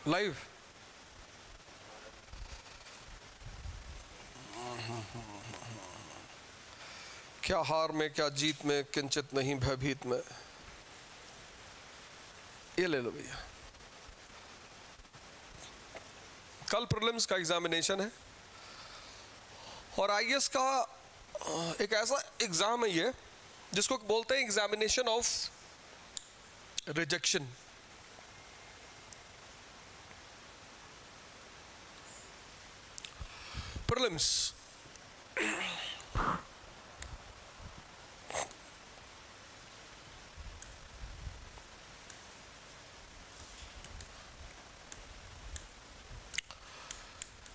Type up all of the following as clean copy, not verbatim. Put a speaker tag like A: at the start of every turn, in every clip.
A: Live. क्या हार में क्या जीत में, किंचित नहीं भयभीत में। ये ले लो भैया। कल प्रीलिम्स का एग्जामिनेशन है और आईएएस का एक ऐसा एग्जाम है ये जिसको बोलते हैं एग्जामिनेशन ऑफ रिजेक्शन। प्रीलिम्स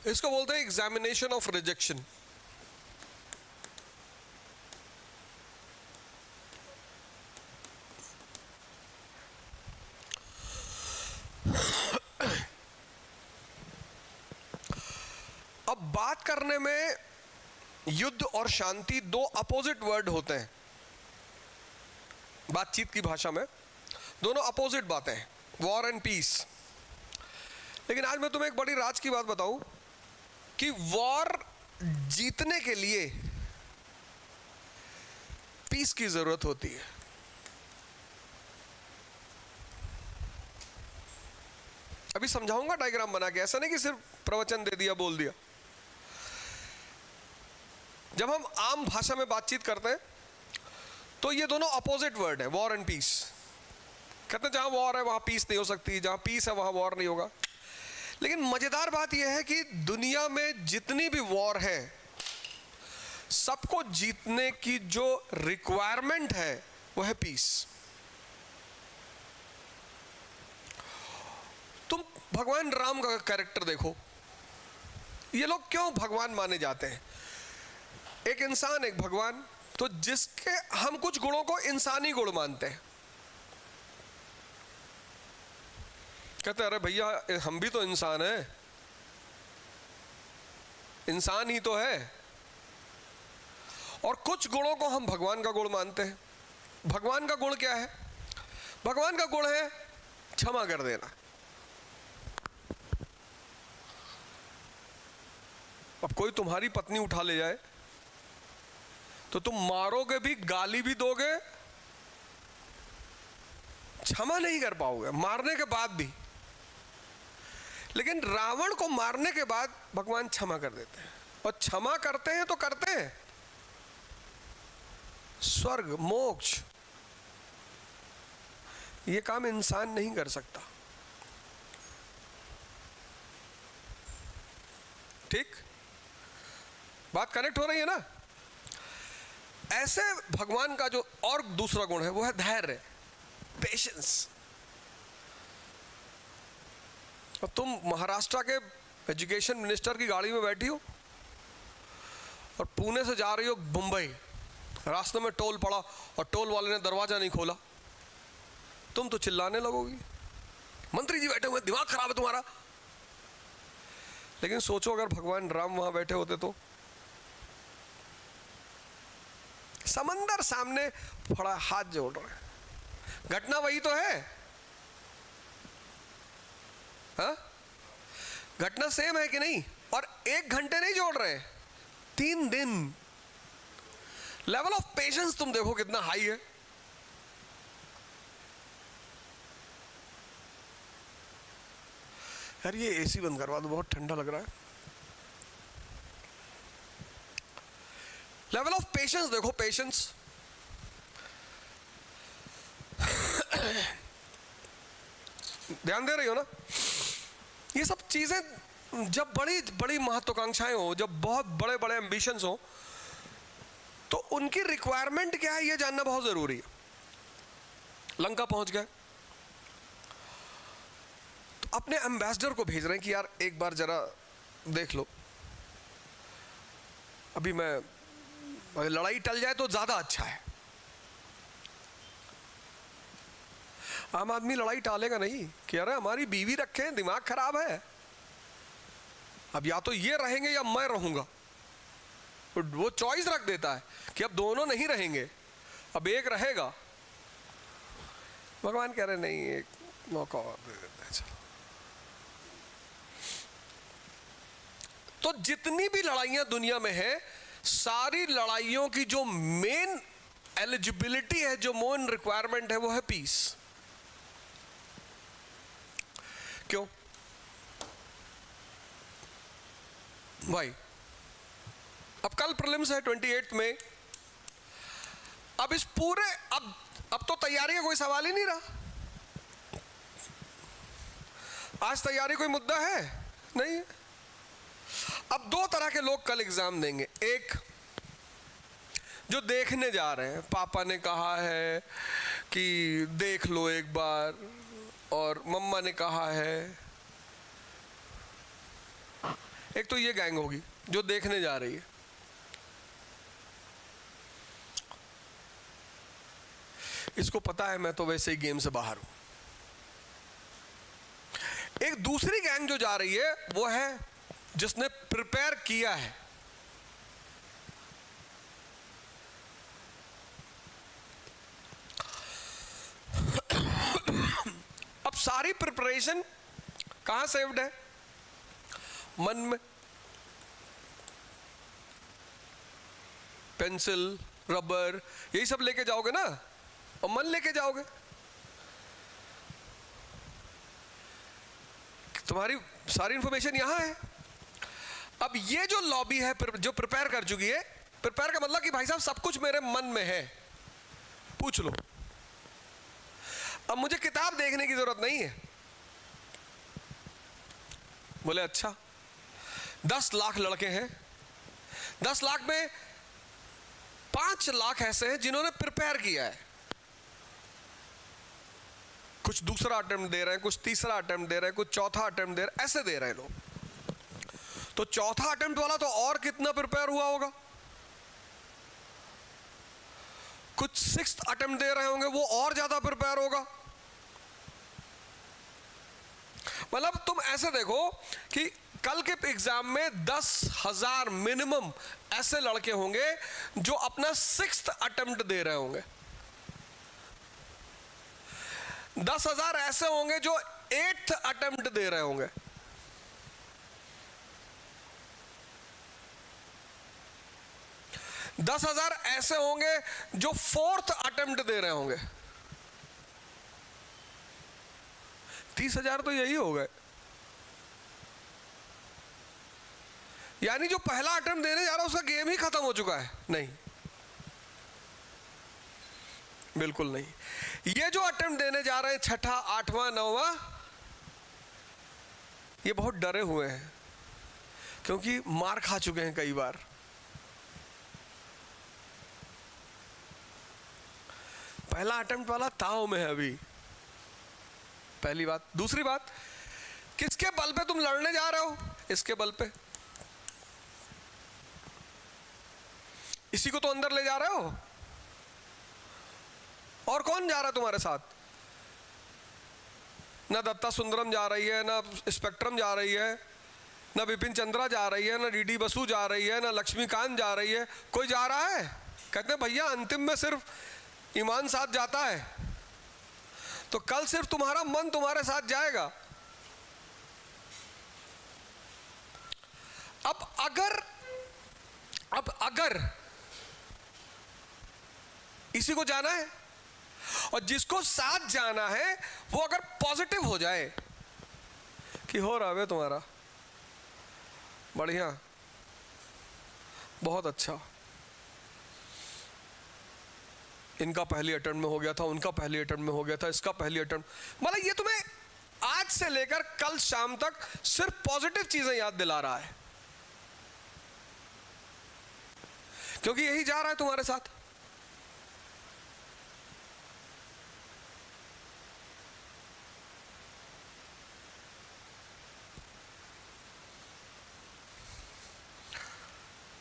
A: इसको बोलते हैं एग्जामिनेशन ऑफ रिजेक्शन। अब बात करने में युद्ध और शांति दो अपोजिट वर्ड होते हैं बातचीत की भाषा में, दोनों अपोजिट बातें हैं, वॉर एंड पीस। लेकिन आज मैं तुम्हें एक बड़ी राज की बात बताऊं कि वॉर जीतने के लिए पीस की जरूरत होती है। अभी समझाऊंगा डायग्राम बना के, ऐसा नहीं कि सिर्फ प्रवचन दे दिया बोल दिया। जब हम आम भाषा में बातचीत करते हैं तो ये दोनों अपोजिट वर्ड है, वॉर एंड पीस। कहते हैं जहां वॉर है वहां पीस नहीं हो सकती, जहां पीस है वहां वॉर नहीं होगा। लेकिन मजेदार बात यह है कि दुनिया में जितनी भी वॉर है सबको जीतने की जो रिक्वायरमेंट है वो है पीस। तुम भगवान राम का कैरेक्टर देखो, ये लोग क्यों भगवान माने जाते हैं? एक इंसान एक भगवान, तो जिसके हम कुछ गुणों को इंसानी गुण मानते हैं। कहते हैं अरे भैया हम भी तो इंसान हैं, इंसान ही तो है। और कुछ गुणों को हम भगवान का गुण मानते हैं। भगवान का गुण क्या है? भगवान का गुण है क्षमा कर देना। अब कोई तुम्हारी पत्नी उठा ले जाए तो तुम मारोगे भी, गाली भी दोगे, क्षमा नहीं कर पाओगे मारने के बाद भी। लेकिन रावण को मारने के बाद भगवान क्षमा कर देते हैं, और क्षमा करते हैं तो करते हैं स्वर्ग मोक्ष। ये काम इंसान नहीं कर सकता। ठीक बात कनेक्ट हो रही है ना? ऐसे भगवान का जो और दूसरा गुण है वो है धैर्य, पेशेंस। अब तुम महाराष्ट्र के एजुकेशन मिनिस्टर की गाड़ी में बैठी हो और पुणे से जा रही हो मुंबई, रास्ते में टोल पड़ा और टोल वाले ने दरवाजा नहीं खोला, तुम तो चिल्लाने लगोगी, मंत्री जी बैठे हुए, दिमाग खराब है तुम्हारा। लेकिन सोचो अगर भगवान राम वहां बैठे होते तो? समंदर सामने पड़ा, हाथ जोड़ रहे। घटना वही तो है, हा? घटना सेम है कि नहीं? और 1 घंटे नहीं जोड़ रहे, 3 दिन। लेवल ऑफ पेशेंस तुम देखो कितना हाई है। यार ये एसी बंद करवा दो, बहुत ठंडा लग रहा है। लेवल ऑफ पेशेंस देखो, पेशेंस। ध्यान दे रही हो ना? ये सब चीजें जब बड़ी बड़ी महत्वाकांक्षाएं हो, जब बहुत बड़े बड़े एम्बिशंस हो, तो उनकी रिक्वायरमेंट क्या है ये जानना बहुत जरूरी है। लंका पहुंच गए तो अपने एम्बेसडर को भेज रहे हैं कि यार एक बार जरा देख लो, अभी मैं लड़ाई टल जाए तो ज्यादा अच्छा है। आम आदमी लड़ाई टालेगा नहीं कि अरे हमारी बीवी रखे हैं, दिमाग खराब है, अब या तो ये रहेंगे या मैं रहूंगा। तो वो चॉइस रख देता है कि अब दोनों नहीं रहेंगे, अब एक रहेगा। भगवान कह रहे नहीं, एक मौका और दे देते हैं, चलो तो जितनी भी लड़ाइयां दुनिया में है, सारी लड़ाइयों की जो मेन एलिजिबिलिटी है, जो मेन रिक्वायरमेंट है, वो है पीस। क्यों भाई? अब कल प्रीलिम्स है 28 में। अब इस पूरे अब तो तैयारी का कोई सवाल ही नहीं रहा। आज तैयारी कोई मुद्दा है नहीं है। अब दो तरह के लोग कल एग्जाम देंगे। एक जो देखने जा रहे हैं, पापा ने कहा है कि देख लो एक बार, और मम्मा ने कहा है। एक तो ये गैंग होगी जो देखने जा रही है। इसको पता है मैं तो वैसे ही गेम से बाहर हूं। एक दूसरी गैंग जो जा रही है वो है जिसने प्रिपेयर किया है। अब सारी प्रिपरेशन कहां सेव्ड है? मन में। पेंसिल, रबर, यही सब लेके जाओगे ना, और मन लेके जाओगे। तुम्हारी सारी इंफॉर्मेशन यहां है। अब ये जो लॉबी है जो प्रिपेयर कर चुकी है, प्रिपेयर का मतलब कि भाई साहब सब कुछ मेरे मन में है, पूछ लो। अब मुझे किताब देखने की जरूरत नहीं है। बोले अच्छा, 10 लाख लड़के हैं, 10 लाख में 5 लाख ऐसे हैं जिन्होंने प्रिपेयर किया है। कुछ दूसरा अटेम्प्ट दे रहे हैं, कुछ तीसरा अटेम्प्ट दे रहे हैं, कुछ चौथा अटेम्प्ट दे रहे हैं, ऐसे दे रहे हैं लोग। तो चौथा अटेम्प्ट वाला तो और कितना प्रिपेयर हुआ होगा। कुछ 6th अटेम्प्ट दे रहे होंगे, वो और ज्यादा प्रिपेयर होगा। मतलब तुम ऐसे देखो कि कल के एग्जाम में 10,000 मिनिमम ऐसे लड़के होंगे जो अपना 6th अटेम्प्ट दे रहे होंगे। 10,000 ऐसे होंगे जो 8th अटेम्प्ट दे रहे होंगे। दस 10,000 ऐसे होंगे जो 4th अटेम्प्ट दे रहे होंगे। 30,000 तो यही हो गए। यानी जो पहला अटेम्प्ट देने जा रहा है उसका गेम ही खत्म हो चुका है। नहीं, बिल्कुल नहीं। ये जो अटेम्प्ट देने जा रहे हैं 6ठा, 8वां, 9वां, ये बहुत डरे हुए हैं क्योंकि मार खा चुके हैं कई बार। पहला अटेम्प्ट वाला ताव में है अभी, पहली बात। दूसरी बात, किसके बल पे तुम लड़ने जा रहे हो? इसके बल पे। इसी को तो अंदर ले जा रहे हो। और कौन जा रहा है तुम्हारे साथ? ना दत्ता सुंदरम जा रही है, ना स्पेक्ट्रम जा रही है, ना विपिन चंद्रा जा रही है, ना डीडी बसु जा रही है, ना लक्ष्मीकांत जा रही है। कोई जा रहा है? कहते हैं भैया अंतिम में सिर्फ ईमान साथ जाता है। तो कल सिर्फ तुम्हारा मन तुम्हारे साथ जाएगा। अब अगर इसी को जाना है और जिसको साथ जाना है वो अगर पॉजिटिव हो जाए कि हो रहा है तुम्हारा बढ़िया, बहुत अच्छा, इनका पहली अटेम्प्ट में हो गया था, उनका पहली अटेम्प्ट में हो गया था, इसका पहली अटेम्प्ट, मतलब ये तुम्हें आज से लेकर कल शाम तक सिर्फ पॉजिटिव चीजें याद दिला रहा है क्योंकि यही जा रहा है तुम्हारे साथ।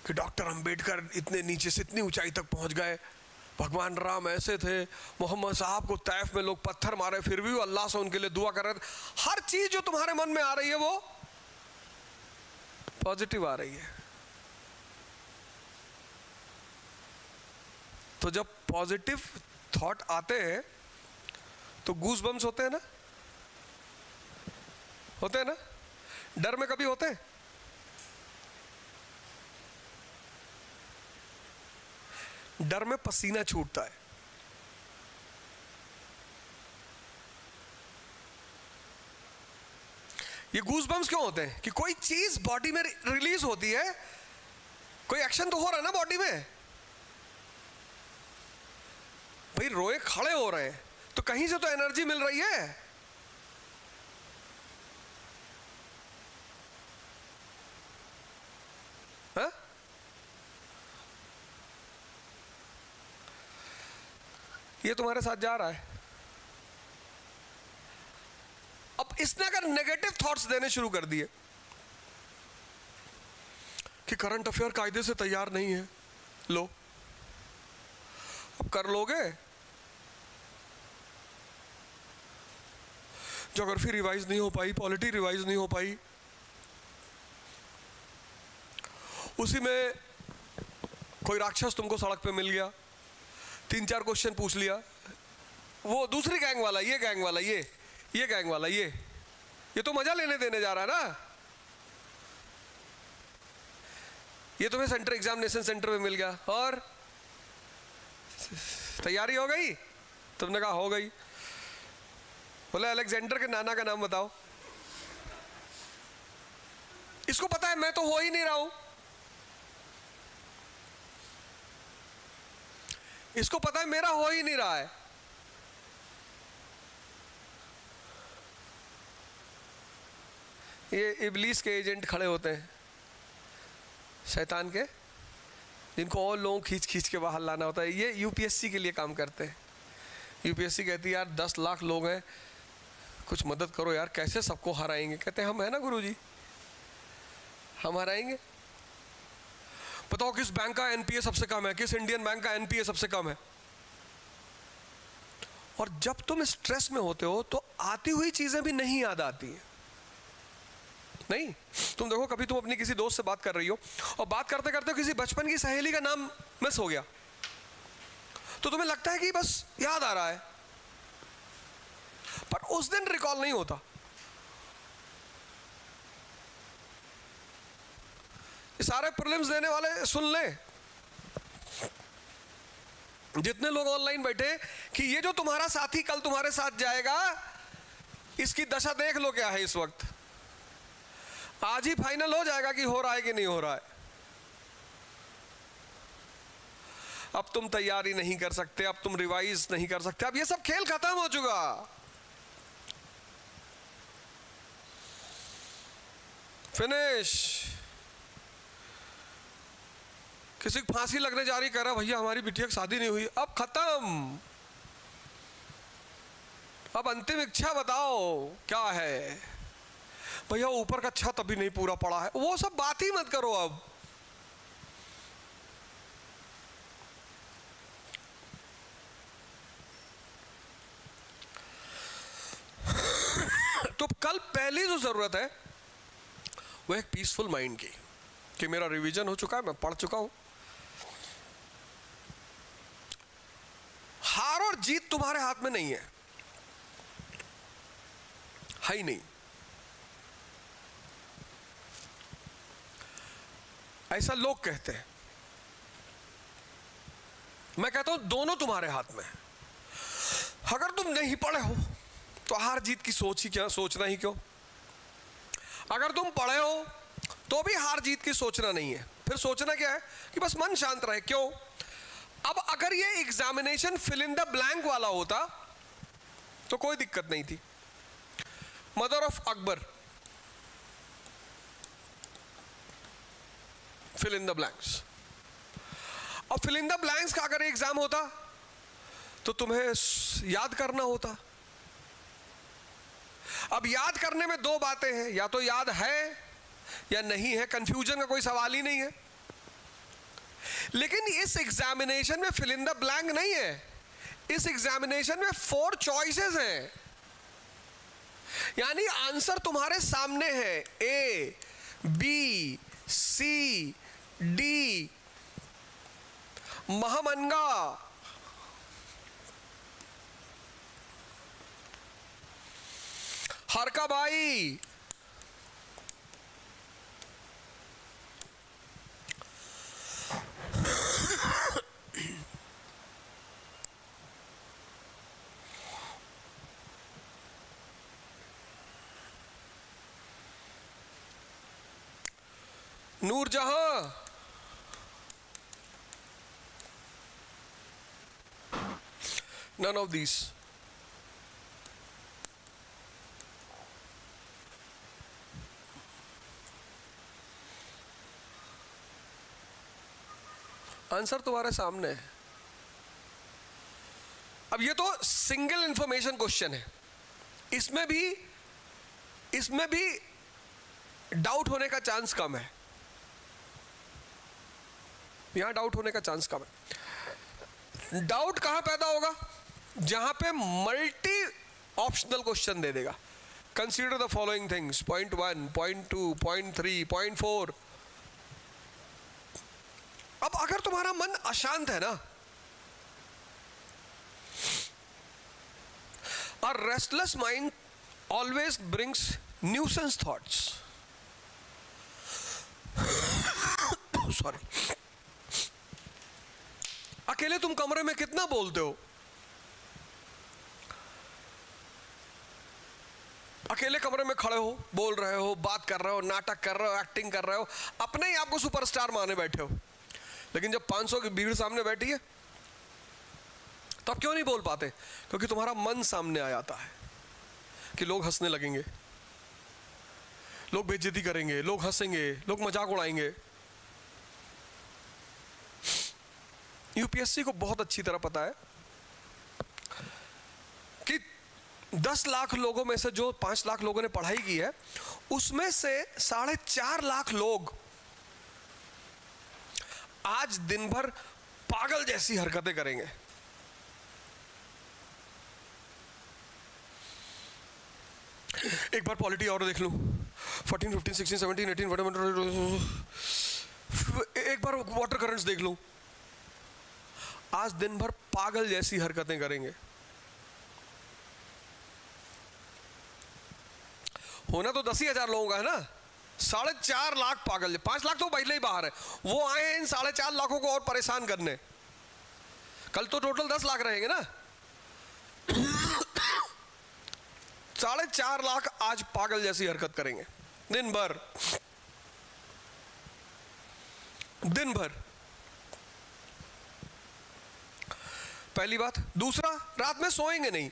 A: कि डॉक्टर अंबेडकर इतने नीचे से इतनी ऊंचाई तक पहुंच गए, भगवान राम ऐसे थे, मोहम्मद साहब को तैफ में लोग पत्थर मारे फिर भी वो अल्लाह से उनके लिए दुआ कर रहे थे। हर चीज जो तुम्हारे मन में आ रही है वो पॉजिटिव आ रही है। तो जब पॉजिटिव थॉट आते हैं तो गूज बम्स होते हैं ना, होते हैं ना। डर में कभी होते हैं? डर में पसीना छूटता है। ये गूज बम्स क्यों होते हैं? कि कोई चीज बॉडी में रिलीज होती है, कोई एक्शन तो हो रहा है ना बॉडी में। भाई रोए खड़े हो रहे हैं तो कहीं से तो एनर्जी मिल रही है। हा? ये तुम्हारे साथ जा रहा है। अब इसने अगर नेगेटिव थॉट्स देने शुरू कर दिए कि करंट अफेयर कायदे से तैयार नहीं है, लो अब कर लोगे। ज्योग्राफी रिवाइज नहीं हो पाई, पॉलिटी रिवाइज नहीं हो पाई, उसी में कोई राक्षस तुमको सड़क पे मिल गया, 3-4 क्वेश्चन पूछ लिया, वो दूसरी गैंग वाला, ये गैंग वाला, ये गैंग वाला, ये तो मजा लेने देने जा रहा है ना। ये तुम्हें सेंटर एग्जामिनेशन सेंटर में मिल गया और तैयारी हो गई। तुमने कहा हो गई। बोले अलेक्जेंडर के नाना का नाम बताओ। इसको पता है मैं तो हो ही नहीं रहा हूं। इसको पता है मेरा हो ही नहीं रहा है। ये इब्लीस के एजेंट खड़े होते हैं, शैतान के, जिनको और लोग खींच खींच के बाहर लाना होता है। ये यूपीएससी के लिए काम करते हैं। यूपीएससी कहती है यार 10 लाख लोग हैं, कुछ मदद करो यार, कैसे सबको हराएंगे। कहते हैं हम है ना गुरुजी, हम हराएंगे। बताओ किस बैंक का एनपीए सबसे कम है, किस इंडियन बैंक का एनपीए सबसे कम है। और जब तुम स्ट्रेस में होते हो तो आती हुई चीजें भी नहीं याद आती हैं। नहीं, तुम देखो कभी तुम अपनी किसी दोस्त से बात कर रही हो और बात करते करते किसी बचपन की सहेली का नाम मिस हो गया, तो तुम्हें लगता है कि बस याद आ रहा है, पर उस दिन रिकॉल नहीं होता। ये सारे प्रीलिम्स देने वाले सुन ले, जितने लोग ऑनलाइन बैठे, कि ये जो तुम्हारा साथी कल तुम्हारे साथ जाएगा, इसकी दशा देख लो क्या है इस वक्त। आज ही फाइनल हो जाएगा कि हो रहा है कि नहीं हो रहा है। अब तुम तैयारी नहीं कर सकते, अब तुम रिवाइज नहीं कर सकते, अब ये सब खेल खत्म हो चुका। फिनिश। किसी की फांसी लगने जा रही, कह रहा भैया हमारी बिटिया की शादी नहीं हुई, अब खत्म। अब अंतिम इच्छा बताओ क्या है। भैया ऊपर का छत अभी नहीं पूरा पड़ा है, वो सब बात ही मत करो अब। तो कल पहली जो जरूरत है वो एक पीसफुल माइंड की, कि मेरा रिवीजन हो चुका है, मैं पढ़ चुका हूं। हार और जीत तुम्हारे हाथ में नहीं है ही नहीं। ऐसा लोग कहते हैं, मैं कहता हूं दोनों तुम्हारे हाथ में। अगर तुम नहीं पढ़े हो तो हार जीत की सोचना ही क्यों। अगर तुम पढ़े हो तो भी हार जीत की सोचना नहीं है, फिर सोचना क्या है कि बस मन शांत रहे। क्यों? अब अगर ये examination fill in the blank वाला होता तो कोई दिक्कत नहीं थी। Mother of Akbar, fill in the blanks. और फिल इन द ब्लैंक्स का अगर एग्जाम होता तो तुम्हें याद करना होता। अब याद करने में दो बातें हैं, या तो याद है या नहीं है, कंफ्यूजन का कोई सवाल ही नहीं है। लेकिन इस एग्जामिनेशन में फिल इन द ब्लैंक नहीं है। इस एग्जामिनेशन में 4 चॉइसेस हैं, यानी आंसर तुम्हारे सामने है, ए, बी, सी, डी। महामनगा, Harkabai, Nur Jahan, none of these. Answer तुम्हारे सामने है। अब ये तो सिंगल इंफॉर्मेशन क्वेश्चन है, इसमें भी डाउट होने का चांस कम है, यहां डाउट होने का चांस कम है। डाउट कहां पैदा होगा? जहां पे मल्टी ऑप्शनल क्वेश्चन दे देगा। Consider the following things, point 1, point 2, point 3, point 4। अब अगर तुम्हारा मन अशांत है ना, a restless mind always brings nuisance thoughts. Sorry. अकेले तुम कमरे में कितना बोलते हो? अकेले कमरे में खड़े हो, बोल रहे हो, बात कर रहे हो, नाटक कर रहे हो, एक्टिंग कर रहे हो, अपने ही आपको सुपरस्टार माने बैठे हो। लेकिन जब 500 की भीड़ सामने बैठी है तब क्यों नहीं बोल पाते? क्योंकि तुम्हारा मन सामने आ जाता है कि लोग हंसने लगेंगे, लोग बेइज्जती करेंगे, लोग हंसेंगे, लोग मजाक उड़ाएंगे। यूपीएससी को बहुत अच्छी तरह पता है कि 10 लाख लोगों में से जो 5 लाख लोगों ने पढ़ाई की है, उसमें से 4.5 लाख लोग आज दिन भर पागल जैसी हरकतें करेंगे। एक बार पॉलिटी और देख लूं, 14, 15, 16, 17, 18, एक बार वाटर करंट्स देख लूं, आज दिन भर पागल जैसी हरकतें करेंगे। होना तो 10,000 लोगों का है ना, 4.5 लाख पागल, 5 लाख तो पहले ही बाहर है, वो आए हैं इन 4.5 लाखों को और परेशान करने। कल तो टोटल 10 लाख रहेंगे ना। 4.5 लाख आज पागल जैसी हरकत करेंगे दिन भर। पहली बात। दूसरा, रात में सोएंगे नहीं।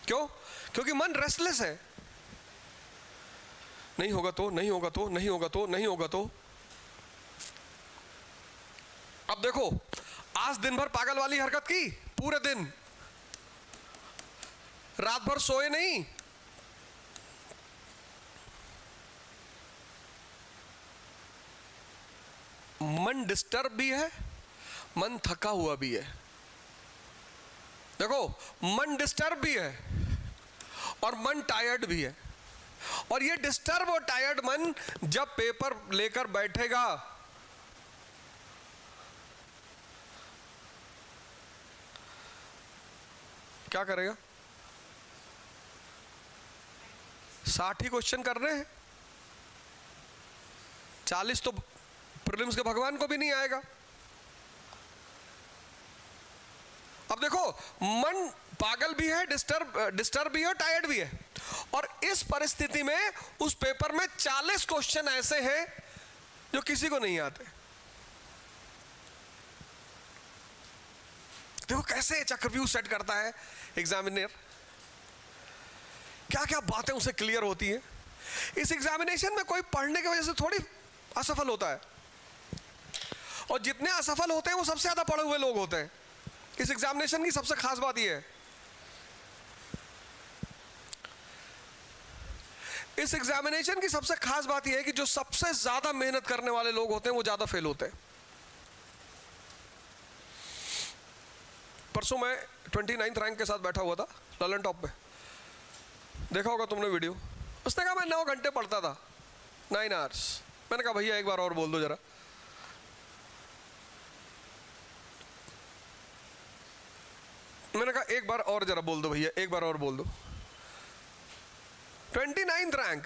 A: क्यों? क्योंकि मन रेस्टलेस है। नहीं होगा तो, नहीं होगा तो, नहीं होगा तो, नहीं होगा तो। अब देखो, आज दिन भर पागल वाली हरकत की, पूरे दिन, रात भर सोए नहीं। मन डिस्टर्ब भी है, मन थका हुआ भी है। देखो, मन डिस्टर्ब भी है और मन टायर्ड भी है। और ये डिस्टर्ब और टायर्ड मन जब पेपर लेकर बैठेगा, क्या करेगा? 60 ही क्वेश्चन कर रहे हैं, 40 तो प्रीलिम्स के भगवान को भी नहीं आएगा। अब देखो, मन पागल भी है, डिस्टर्ब भी है, टायर्ड भी है। और इस परिस्थिति में उस पेपर में 40 क्वेश्चन ऐसे हैं जो किसी को नहीं आते। देखो कैसे चक्रव्यूह सेट करता है एग्जामिनर, क्या क्या बातें उसे क्लियर होती हैं। इस एग्जामिनेशन में कोई पढ़ने की वजह से थोड़ी असफल होता है, और जितने असफल होते हैं वो सबसे ज्यादा पढ़े हुए लोग होते हैं। इस एग्जामिनेशन की सबसे खास बात यह है, इस एग्जामिनेशन की सबसे खास बात यह है कि जो सबसे ज्यादा मेहनत करने वाले लोग होते हैं वो ज्यादा फेल होते हैं। परसों मैं 29th रैंक के साथ बैठा हुआ था ललन टॉप पे, देखा होगा तुमने वीडियो। उसने कहा मैं 9 घंटे पढ़ता था, 9 आवर्स। मैंने कहा भैया एक बार और बोल दो जरा। मैंने कहा एक बार और जरा बोल दो भैया, एक बार और बोल दो। 29th rank.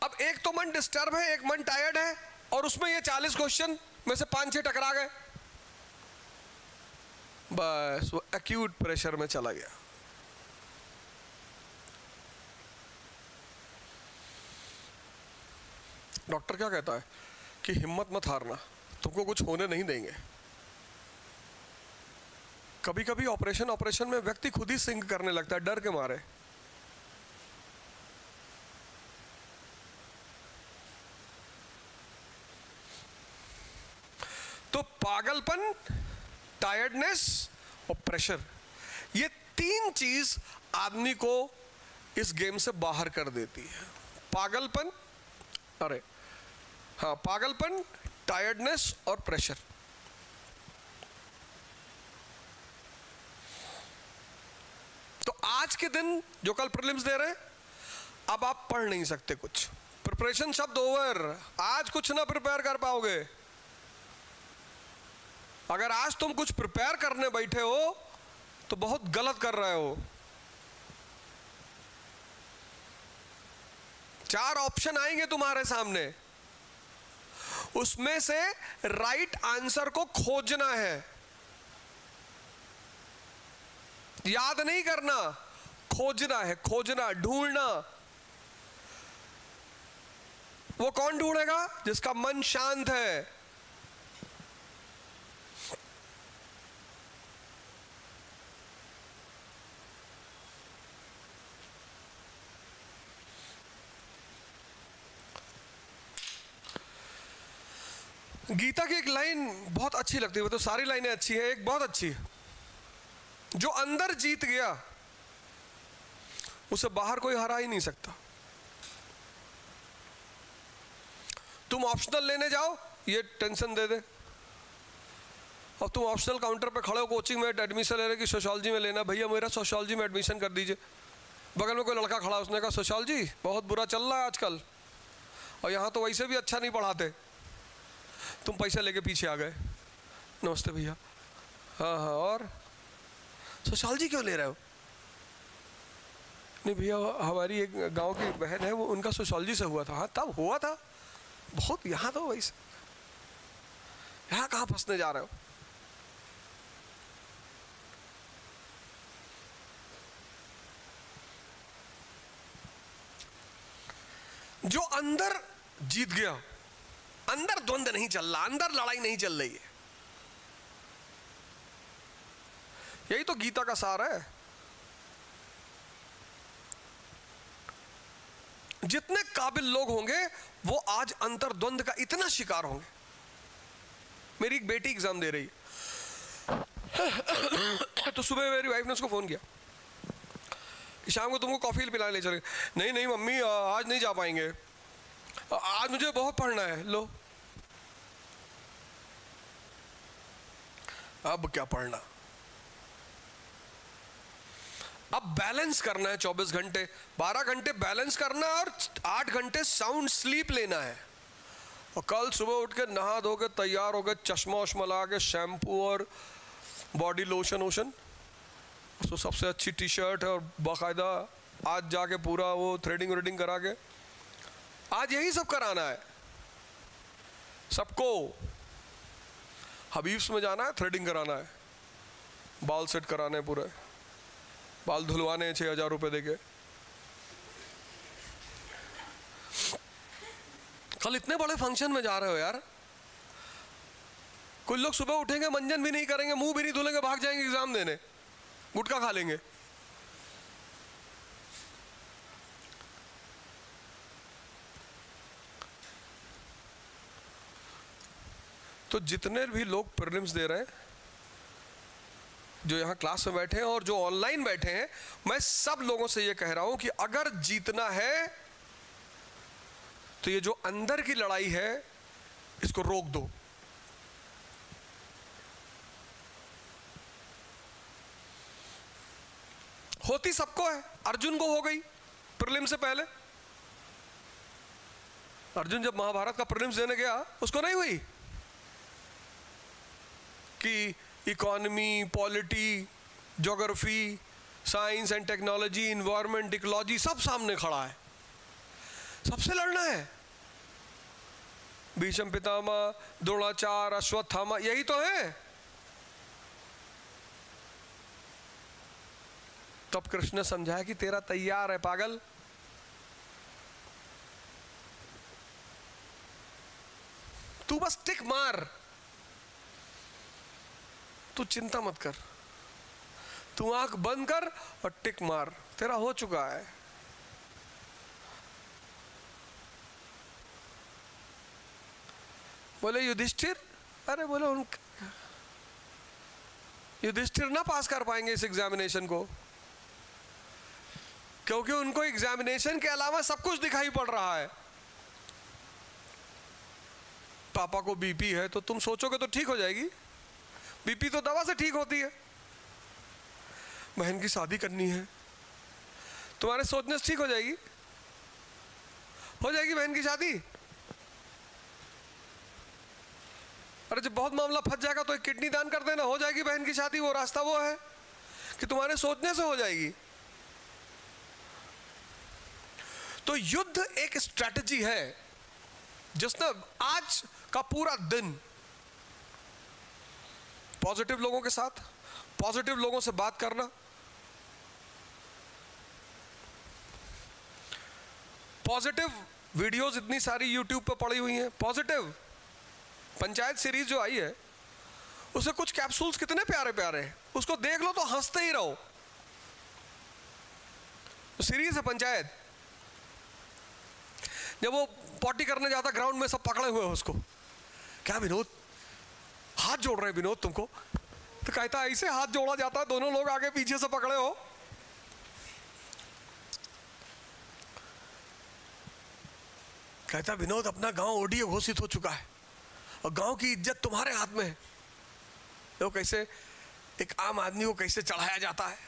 A: अब एक तो मन डिस्टर्ब है, एक मन टायर्ड है, और उसमें ये 40 क्वेश्चन में से 5-6 टकरा गए, बस वो एक्यूट प्रेशर में चला गया। डॉक्टर क्या कहता है कि हिम्मत मत हारना, तुमको कुछ होने नहीं देंगे। कभी कभी ऑपरेशन में व्यक्ति खुद ही सिंक करने लगता है डर के मारे। तो पागलपन, टायर्डनेस और प्रेशर, ये 3 चीज आदमी को इस गेम से बाहर कर देती है। पागलपन, पागलपन, टायर्डनेस और प्रेशर। तो आज के दिन जो कल प्रीलिम्स दे रहे हैं, अब आप पढ़ नहीं सकते कुछ, प्रिपरेशन शब्द ओवर। आज कुछ ना प्रिपेयर कर पाओगे। अगर आज तुम कुछ प्रिपेयर करने बैठे हो तो बहुत गलत कर रहे हो। 4 ऑप्शन आएंगे तुम्हारे सामने, उसमें से राइट आंसर को खोजना है, याद नहीं करना, खोजना है, खोजना, ढूंढना। वो कौन ढूंढेगा? जिसका मन शांत है। गीता की एक लाइन बहुत अच्छी लगती है, वो तो सारी लाइनें अच्छी है, एक बहुत अच्छी है, जो अंदर जीत गया उसे बाहर कोई हरा ही नहीं सकता। तुम ऑप्शनल लेने जाओ, ये टेंशन दे दे। अब तुम ऑप्शनल काउंटर पे खड़े हो, कोचिंग में एडमिशन ले रहे कि सोशियोलॉजी में लेना, भैया मेरा सोशियोलॉजी में एडमिशन कर दीजिए। बगल में कोई लड़का खड़ा, उसने कहा सोशियोलॉजी बहुत बुरा चल रहा है आजकल, और यहाँ तो वैसे भी अच्छा नहीं पढ़ाते। तुम पैसे लेके पीछे आ गए, नमस्ते भैया, हाँ हाँ, और सोशियोलॉजी क्यों ले रहे हो? नहीं भैया, हमारी एक गांव की बहन है, वो उनका सोशियोलॉजी से हुआ था। हाँ तब हुआ था बहुत, यहाँ तो वैसे, यहाँ कहाँ फंसने जा रहे हो? जो अंदर जीत गया, अंदर द्वंद्व नहीं चल रहा, अंदर लड़ाई नहीं चल रही है, यही तो गीता का सार है। जितने काबिल लोग होंगे वो आज अंतर द्वंद्व का इतना शिकार होंगे। मेरी एक बेटी एग्जाम दे रही है तो सुबह मेरी वाइफ ने उसको फोन किया कि शाम को तुमको कॉफी पिलाने ले चले। नहीं नहीं मम्मी, आज नहीं जा पाएंगे, आज मुझे बहुत पढ़ना है। लो, अब क्या पढ़ना, अब बैलेंस करना है। 24 घंटे 12 घंटे बैलेंस करना है और 8 घंटे साउंड स्लीप लेना है। और कल सुबह उठ के नहा धो के तैयार हो गए, चश्मा वश्मा लगा के, शैम्पू और बॉडी लोशन वोशन, तो सबसे अच्छी टी शर्ट है, और बाकायदा आज जाके पूरा वो थ्रेडिंग व्रेडिंग करा के, आज यही सब कराना है सबको। हबीब्स में जाना है, थ्रेडिंग कराना है, बाल सेट कराने, पूरे बाल धुलवाने 6,000 रुपये देके। कल इतने बड़े फंक्शन में जा रहे हो यार। कुछ लोग सुबह उठेंगे, मंजन भी नहीं करेंगे, मुंह भी नहीं धुलेंगे, भाग जाएंगे एग्जाम देने, गुटखा खा लेंगे। तो जितने भी लोग प्रीलिम्स दे रहे हैं, जो यहाँ क्लास में बैठे हैं और जो ऑनलाइन बैठे हैं, मैं सब लोगों से ये कह रहा हूं कि अगर जीतना है तो ये जो अंदर की लड़ाई है इसको रोक दो। होती सबको है, अर्जुन को हो गई प्रीलिम से पहले। अर्जुन जब महाभारत का प्रीलिम्स देने गया, उसको नहीं हुई कि economy, polity, geography, science and technology, environment, ecology, सब सामने खड़ा है, सबसे लड़ना है। भीष्म पितामह, द्रोणाचार्य, अश्वत्थामा, यही तो है। तब कृष्ण ने समझाया कि तेरा तैयार है पागल। तू बस टिक मार, तू चिंता मत कर, तू आंख बंद कर और टिक मार, तेरा हो चुका है। बोले युधिष्ठिर, अरे बोले युधिष्ठिर ना पास कर पाएंगे इस एग्जामिनेशन को, क्योंकि उनको एग्जामिनेशन के अलावा सब कुछ दिखाई पड़ रहा है। पापा को बीपी है तो तुम सोचोगे तो ठीक हो जाएगी, बीपी तो दवा से ठीक होती है। बहन की शादी करनी है, तुम्हारे सोचने से ठीक हो जाएगी बहन की शादी। अरे जब बहुत मामला फंस जाएगा तो एक किडनी दान कर देना, हो जाएगी बहन की शादी। वो रास्ता वो है कि तुम्हारे सोचने से हो जाएगी। तो युद्ध एक स्ट्रैटेजी है जिसने आज का पूरा दिन पॉजिटिव लोगों के साथ, पॉजिटिव लोगों से बात करना, पॉजिटिव वीडियोस इतनी सारी यूट्यूब पे पड़ी हुई हैं। पॉजिटिव पंचायत सीरीज जो आई है उसे कुछ कैप्सूल्स कितने प्यारे प्यारे हैं, उसको देख लो तो हंसते ही रहो। सीरीज है पंचायत, जब वो पॉटी करने जाता ग्राउंड में सब पकड़े हुए हैं उसको, क्या विनोद हाथ जोड़ रहे विनोद तुमको, तो कहता ऐसे हाथ जोड़ा जाता है, दोनों लोग आगे पीछे से पकड़े हो। कहता विनोद अपना गांव ओडीए घोषित हो चुका है और गांव की इज्जत तुम्हारे हाथ में है। तो कैसे एक आम आदमी को कैसे चढ़ाया जाता है,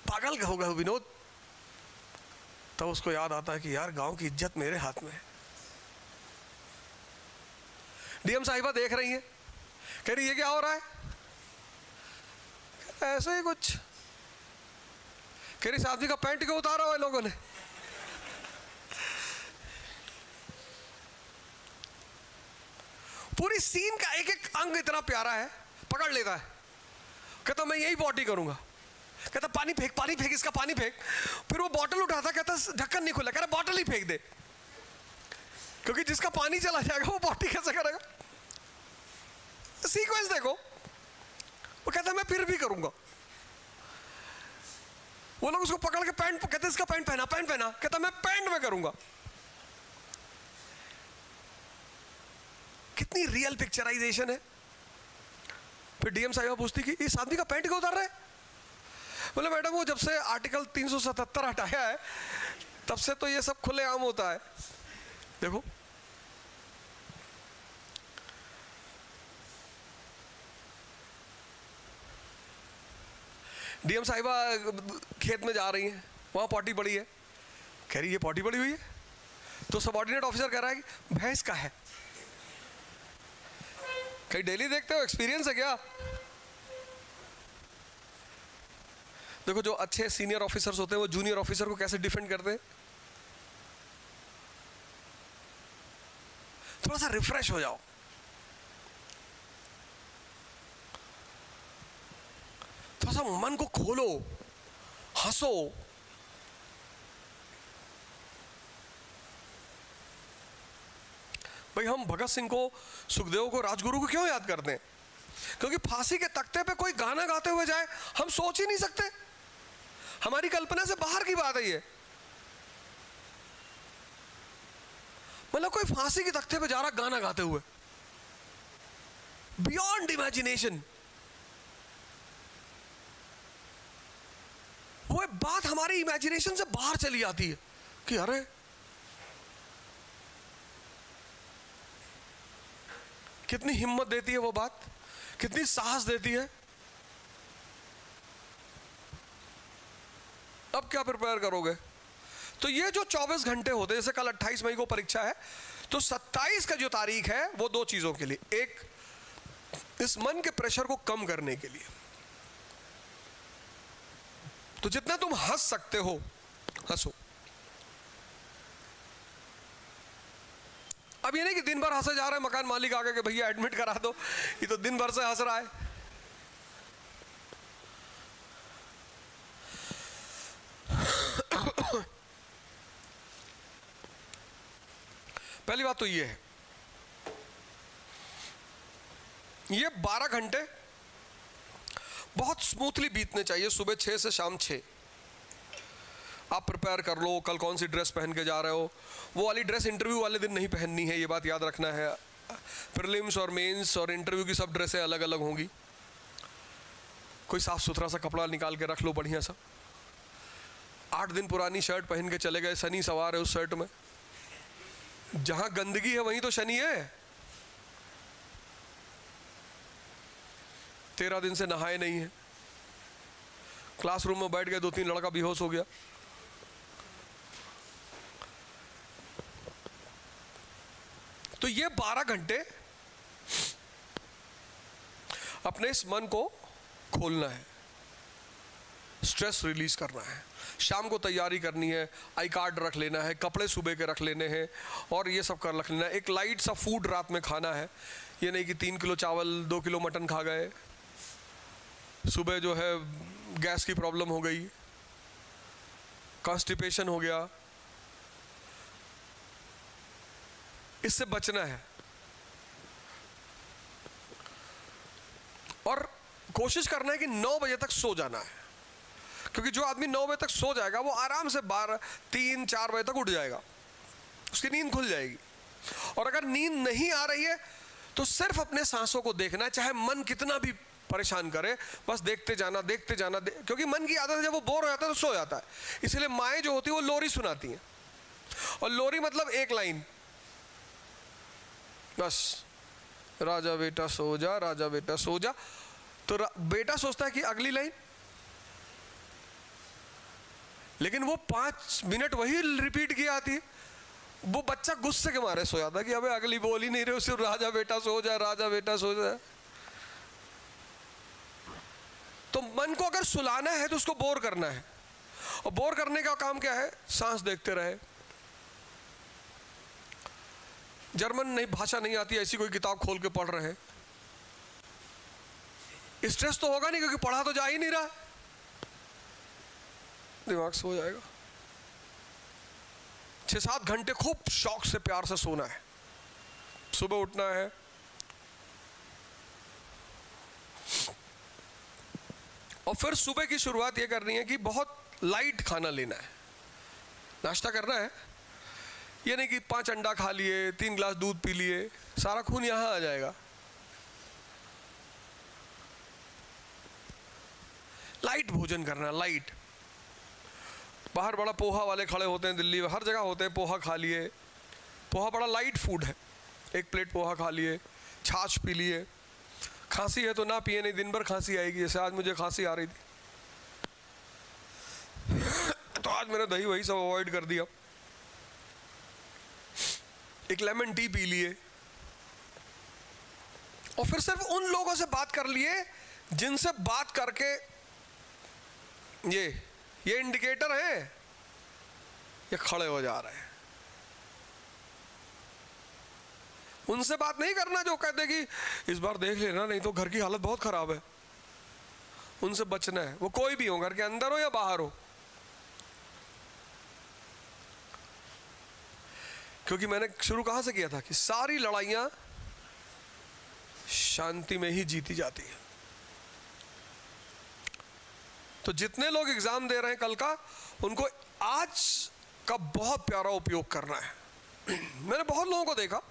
A: पागल हो गए विनोद। तब उसको याद आता है कि यार गांव की इज्जत मेरे हाथ में है। डीएम साहिबा देख रही है, कह रही ये क्या हो रहा है, ऐसे ही कुछ। कह रही इस आदमी का पैंट क्यों उतारा हुआ है लोगों ने। पूरी सीन का एक एक अंग इतना प्यारा है, पकड़ लेता है। कहता मैं यही पॉटी करूंगा, कहता पानी फेंक इसका पानी फेंक। फिर वो बॉटल उठाता, कहता ढक्कन नहीं खुला, कह रहा बॉटल ही फेंक दे, क्योंकि जिसका पानी चला जाएगा वो पॉटी कैसे करेगा। सीक्वेंस देखो, वो कहता मैं फिर भी करूंगा। वो लोग उसको पकड़ के पैंट, कहते इसका पैंट पहना, कहता मैं पैंट में करूंगा। कितनी रियल पिक्चराइजेशन है। फिर डीएम साहिबा पूछती कि इस आदमी का पैंट क्यों उतार रहा है। बोले मैडम वो जब से आर्टिकल 377 हटाया है तब से तो ये सब खुलेआम होता है। देखो डीएम साहिबा खेत में जा रही हैं, वहां पॉटी पड़ी है, कह रही ये पॉटी पड़ी हुई है, तो सबऑर्डिनेट ऑफिसर कह रहा है कि भैंस का है। कहीं डेली देखते हो, एक्सपीरियंस है क्या। देखो जो अच्छे सीनियर ऑफिसर्स होते हैं वो जूनियर ऑफिसर को कैसे डिफेंड करते हैं। थोड़ा सा रिफ्रेश हो जाओ, थोड़ा सा मन को खोलो, हंसो। भाई हम भगत सिंह को, सुखदेव को, राजगुरु को क्यों याद करते हैं, क्योंकि फांसी के तख्ते पे कोई गाना गाते हुए जाए हम सोच ही नहीं सकते, हमारी कल्पना से बाहर की बात है ये। मतलब कोई फांसी के तख्ते पे जा रहा गाना गाते हुए, बियॉन्ड इमेजिनेशन। वो बात हमारी इमेजिनेशन से बाहर चली जाती है कि अरे कितनी हिम्मत देती है वो बात, कितनी साहस देती है। अब क्या प्रिपेयर करोगे। तो ये जो 24 घंटे होते हैं, जैसे कल 28 मई को परीक्षा है, तो 27 का जो तारीख है वो दो चीजों के लिए, एक इस मन के प्रेशर को कम करने के लिए, तो जितना तुम हंस सकते हो हंसो। अब ये नहीं कि दिन भर हंसे जा रहे हैं, मकान मालिक आके कि भैया एडमिट करा दो, ये तो दिन भर से हंस रहा है। पहली बात तो ये है, ये 12 घंटे बहुत स्मूथली बीतने चाहिए। सुबह 6 से शाम 6 आप प्रिपेयर कर लो, कल कौन सी ड्रेस पहन के जा रहे हो। वो वाली ड्रेस इंटरव्यू वाले दिन नहीं पहननी है, ये बात याद रखना है। प्रीलिम्स और मेंस और इंटरव्यू की सब ड्रेसें अलग अलग होंगी। कोई साफ सुथरा सा कपड़ा निकाल के रख लो बढ़िया सा। 8 दिन पुरानी शर्ट पहन के चले गए, शनि सवार है उस शर्ट में। जहां गंदगी है वहीं तो शनि है। 13 दिन से नहाए नहीं है, क्लासरूम में बैठ गए, 2-3 लड़का बेहोश हो गया। तो ये 12 घंटे अपने इस मन को खोलना है, स्ट्रेस रिलीज करना है। शाम को तैयारी करनी है, आई कार्ड रख लेना है, कपड़े सुबह के रख लेने हैं और ये सब कर रख लेना है। एक लाइट सा फूड रात में खाना है, ये नहीं कि 3 किलो चावल 2 किलो मटन खा गए, सुबह जो है गैस की प्रॉब्लम हो गई, कॉन्स्टिपेशन हो गया। इससे बचना है और कोशिश करना है कि 9 बजे तक सो जाना है, क्योंकि जो आदमी 9 बजे तक सो जाएगा वो आराम से 3-4 बजे तक उठ जाएगा, उसकी नींद खुल जाएगी। और अगर नींद नहीं आ रही है तो सिर्फ अपने सांसों को देखना है, चाहे मन कितना भी परेशान करे, बस देखते जाना क्योंकि मन की आदत है, जब वो बोर हो जाता है तो सो जाता है। इसलिए माएँ जो होती है वो लोरी सुनाती हैं, और लोरी मतलब एक लाइन बस, राजा बेटा सो जा, राजा बेटा सो जा। तो बेटा सोचता है कि अगली लाइन, लेकिन वो 5 मिनट वही रिपीट की आती है। वो बच्चा गुस्से के मारे सो जाता है कि अबे अगली बोल ही नहीं रहे, सिर्फ राजा बेटा सो जा, राजा बेटा सो जा। तो मन को अगर सुलाना है तो उसको बोर करना है, और बोर करने का काम क्या है? सांस देखते रहे। जर्मन नहीं भाषा नहीं आती, ऐसी कोई किताब खोल के पढ़ रहे हैं, स्ट्रेस तो होगा नहीं, क्योंकि पढ़ा तो जा ही नहीं रहा, दिमाग सो जाएगा। 6-7 घंटे खूब शौक से प्यार से सोना है, सुबह उठना है, और फिर सुबह की शुरुआत ये करनी है कि बहुत लाइट खाना लेना है, नाश्ता करना है। ये नहीं कि 5 अंडा खा लिए, 3 गिलास दूध पी लिए, सारा खून यहां आ जाएगा। लाइट भोजन करना, लाइट। बाहर बड़ा पोहा वाले खड़े होते हैं, दिल्ली में हर जगह होते हैं, पोहा खा लिए। पोहा बड़ा लाइट फूड है, 1 प्लेट पोहा खा लिए, छाछ पी लिए। खांसी है तो ना पिए, नहीं दिन भर खांसी आएगी, जैसे आज मुझे खांसी आ रही थी तो आज मैंने दही वही सब अवॉइड कर दिया। एक लेमन टी पी लिए, और फिर सिर्फ उन लोगों से बात कर लिए जिनसे बात करके ये इंडिकेटर है ये खड़े हो जा रहे हैं। उनसे बात नहीं करना जो कहते कि इस बार देख लेना, नहीं तो घर की हालत बहुत खराब है। उनसे बचना है, वो कोई भी हो, घर के अंदर हो या बाहर हो। क्योंकि मैंने शुरू कहां से किया था कि सारी लड़ाइयां शांति में ही जीती जाती है। तो जितने लोग एग्जाम दे रहे हैं कल का, उनको आज का बहुत प्यारा उपयोग करना है। मैंने बहुत लोगों को देखा,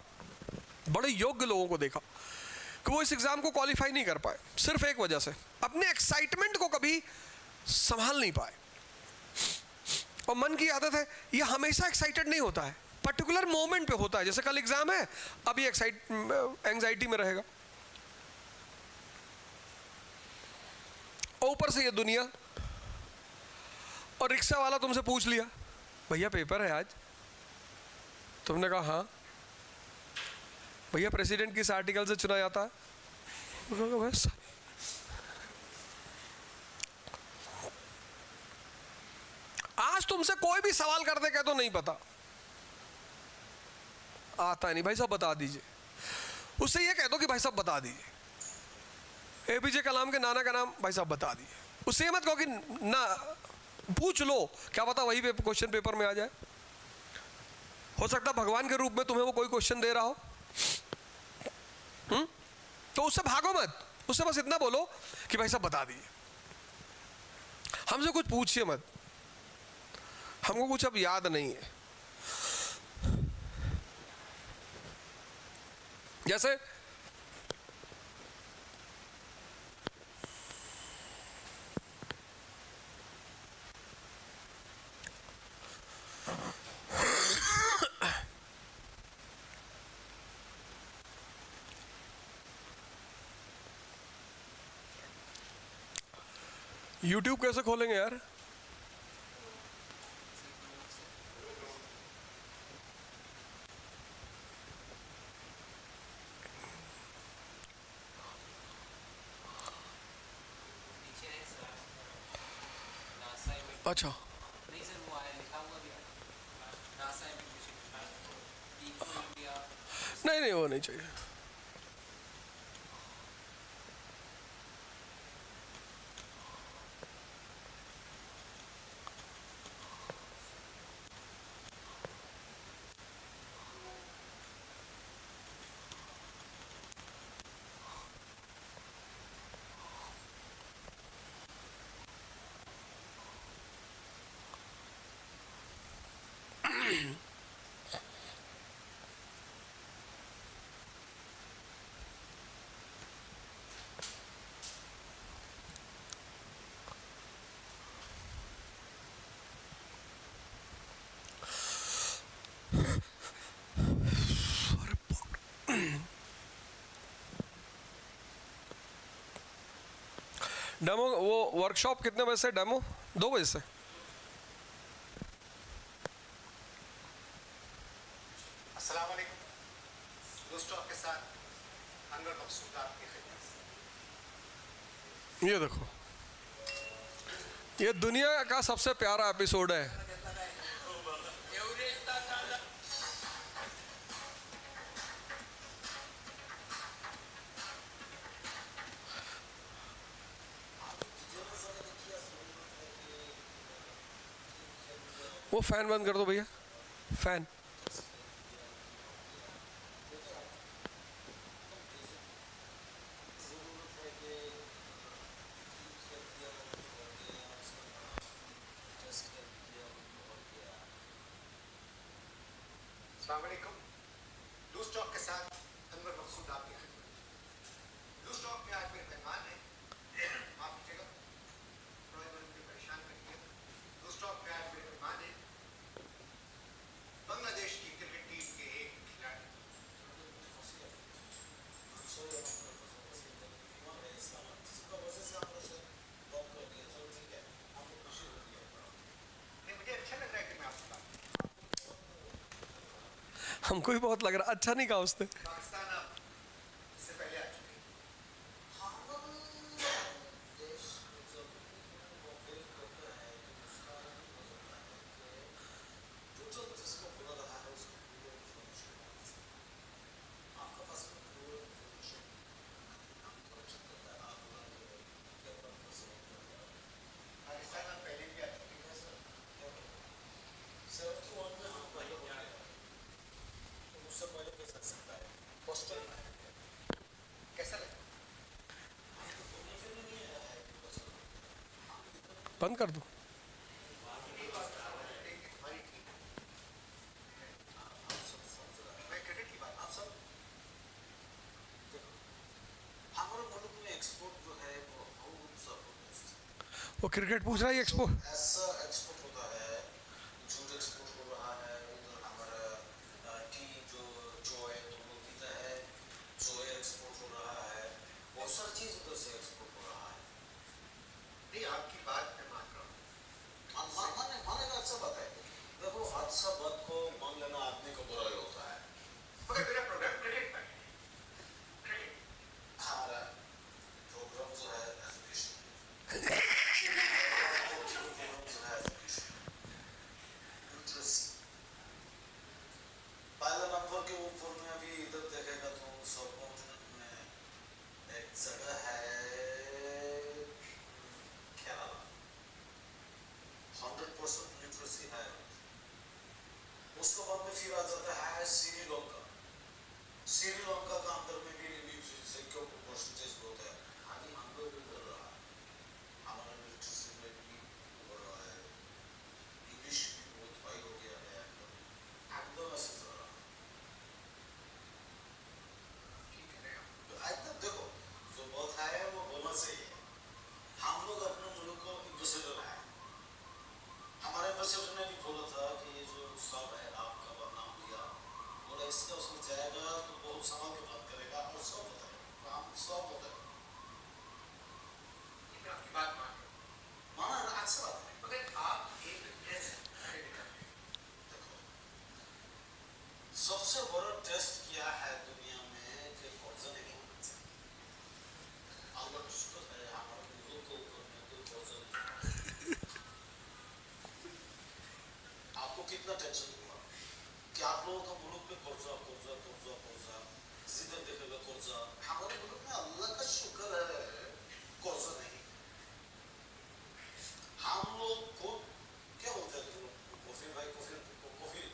A: बड़े योग्य लोगों को देखा, कि वो इस एग्जाम को क्वालिफाई नहीं कर पाए, सिर्फ एक वजह से, अपने एक्साइटमेंट को कभी संभाल नहीं पाए। और मन की आदत है, ये हमेशा एक्साइटेड नहीं होता है, पर्टिकुलर मोमेंट पे होता है। जैसे कल एग्जाम है, अभी एंजाइटी में रहेगा, और ऊपर से ये दुनिया। और रिक्शा वाला तुमसे पूछ लिया, भैया पेपर है आज? तुमने कहा हाँ। भैया प्रेसिडेंट किस आर्टिकल से चुना जाता है? बस आज तुमसे कोई भी सवाल कर दे, कह तो नहीं पता। आता नहीं, भाई साहब बता दीजिए। उससे ये कह दो कि भाई साहब बता दीजिए। एपीजे कलाम के नाना का नाम भाई साहब बता दीजिए। उससे ये मत कहो कि ना, पूछ लो, क्या पता वही क्वेश्चन पेपर में आ जाए। हो सकता भगवान के रूप में तुम्हें वो कोई क्वेश्चन दे रहा हो। तो उससे भागो मत, उससे बस इतना बोलो कि भाई साहब बता दीजिए। हमसे कुछ पूछिए मत, हमको कुछ अब याद नहीं है। जैसे YouTube कैसे खोलेंगे यार? अच्छा, नहीं नहीं वो नहीं चाहिए। डेमो वो वर्कशॉप कितने बजे से? डेमो 2 बजे से।
B: अस्सलाम वालेकुम। दोस्तों आपके साथ अनवर मकसूद आपकी खिदमत।
A: ये देखो, ये दुनिया का सबसे प्यारा एपिसोड है। वो फैन बंद कर दो भैया, फैन।
B: अस्सलाम वालेकुम। लूज टॉक के साथ अनवर मकसूद आपकी खिदमत। लूज टॉक में आज मेरे मेहमान हैं, माफ कीजिएगा, थोड़ा मुझे परेशान कर दिया। लूज टॉक में आज मेरे मेहमान हैं बांग्लादेश की क्रिकेट टीम के एक खिलाड़ी। नहीं, मुझे अच्छा लग रहा है कि मैं आपसे बात करूं।
A: हमको भी बहुत लग रहा, अच्छा नहीं कहा उसने।
B: पाकिस्तान अब इससे पहले आ चुके हैं। पाकिस्तान अब पहले भी आ चुके हैं सर। कैसा लगा?
A: बंद कर दो।
B: हमारी टीम, मैं क्रिकेट की बात आप सब
C: हमारे मुल्क में एक्सपोर्ट जो है वो
A: वो क्रिकेट पूछ रहा है एक्सपो।
C: ऐसा एक्सपोर्ट होता है, जूट एक्सपोर्ट हो रहा है, इधर हमारा टी जो जोए पीता है, जोए एक्सपोर्ट हो रहा है, बहुत सारी चीज़ उधर से एक्सपोर्ट हो रहा है।
B: नहीं, आपकी बात मैं मान रहा हूँ।
C: मानेगा अच्छा बात है। देखो, अच्छा बात को मान लेना आदमी को बुरा ही होता है।
B: मगर मेरा प्रोग्राम क्रिकेट पर है। क्रिकेट
C: हमारा प्रोग्राम जो है एजुकेशन, लिटरेसी। पहला नंबर के वो उसके बाद में फिर आ जाता है श्रीलंका। श्रीलंका का अंदर में भी से क्यों परसेंटेज होता है, आगे हम लोग भी कर रहा है, हमारा लिटरेसी में भी बढ़ रहा है, इंग्लिश भी बहुत हाई हो गया है, एकदम ऐसे चल रहा है।
B: ठीक है ना?
C: एकदम देखो जो बात है वो बोलना चाहिए। हम लोग अपने मुल्क को एम्बेसडर है, हमारे एम्बेसडर ने भी बोला था कि ये जो सब है आपका नाम लिया, बोला इसका उसमें जाएगा तो बहुत संभाल के बात करेगा और सब बताएगा, हम सब बताएगा।
B: मैं आपकी बात मान रहा हूँ,
C: माना अच्छी बात है।
B: मगर आप एक टेस्ट देखो,
C: सबसे बड़ा टेस्ट क्या है दुनिया में कि कर्जा नहीं होना चाहिए। अल्लाह का शुक्र है हमारे मुल्क के ऊपर में कोई कर्जा नहीं। आपको कितना टेंशन हुआ कि आप लोगों का मुल्क में कर्जा कर्जा कर्जा कर्जा जिधर देखेगा कर्जा। हमारे मुल्क में अल्लाह का शुक्र है कर्जा नहीं। हम लोग को क्या बोलते हैं तुम लोग, कॉफी भाई कॉफी कॉफी,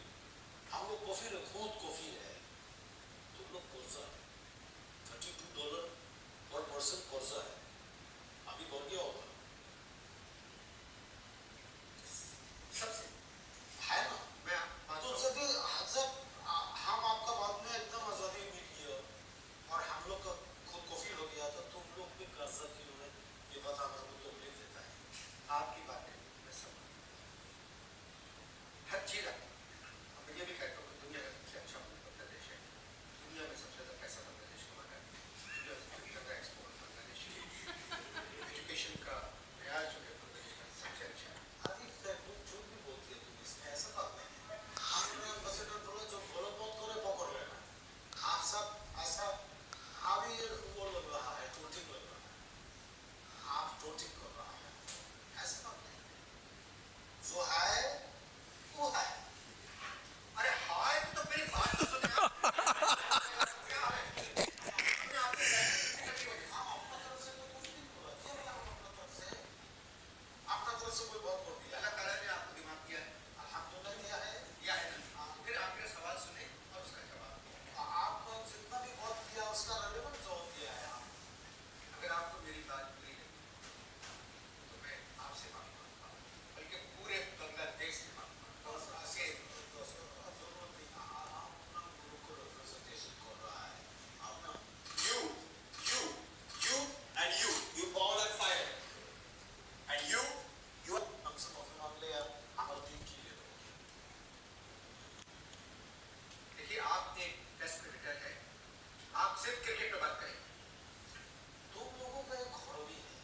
C: हम लोग कॉफी है, खुद कॉफी है, तुम लोग कर्जा $32 पर पर्सन कर्जा है, अभी बढ़ गया होगा
B: सबसे
C: है ना।
B: मैं मानता
C: तो
B: हूँ,
C: यदि जब हम आपका बाद में एकदम आज़ादी मिल गया और हम लोग का खुद कॉफी हो गया तो तुम लोग भी कर्जा क्यों है, ये बात हमारे को तकलीफ देता है।
B: आपकी बातें मैं समझ हर चीज है। अब मैं ये भी कहता हूँ कि दुनिया का सबसे अच्छा मुल्क बांग्लादेश है, दुनिया में सबसे ज्यादा पैसा बांग्लादेश कमाता है, दुनिया में सबसे ज्यादा एक्सपोर्ट बांग्लादेश है, एजुकेशन का मैयार जो है बांग्लादेश का सबसे अच्छा है।
C: अरे जो भी बोलती है तुम इसमें ऐसा बात नहीं है। हमने एम्बेसडर बोला जो गलत बात करे पकड़ लेना, आप सब ऐसा अभी वो लग रहा है, टोटिंग लग रहा है, आप टोटिंग कर रहा है, ऐसा बात नहीं है। जो है वो है।
B: अरे हाय तो मेरी बात तो सुने आप। क्या है? मैं आपके बैठने की
C: हम अपना तरफ से तो कुछ नहीं बोला, ये भी हम अपना तरफ से कोई बात बोल दिया।
B: अल्लाह ताला ने आपको दिमाग दिया है,
C: अल्हम्दुलिल्लाह दिया है।
B: दिया है ना? फिर आप मेरा सवाल सुने और उसका जवाब दें।
C: आपने जितना भी बात किया उसका रेलेवेंट जवाब दिया है आपने।
B: अगर आपको मेरी बात बुरी लगी तो मैं आपसे माफी मांगता हूँ, बल्कि पूरे बांग्लादेश से माफी मांगता हूँ। आगे
C: जरूरत नहीं, अपना मुल्क को रिप्रेजेंटेशन कर रहा है अपना। you and you all are fired and you हमसे माफी मांग ले यार, हमारे टीम के लिए।
B: देखिए, आप एक टेस्ट क्रिकेटर है, आप सिर्फ क्रिकेट पे बात करें।
C: तुम लोगों का एक खराबी है,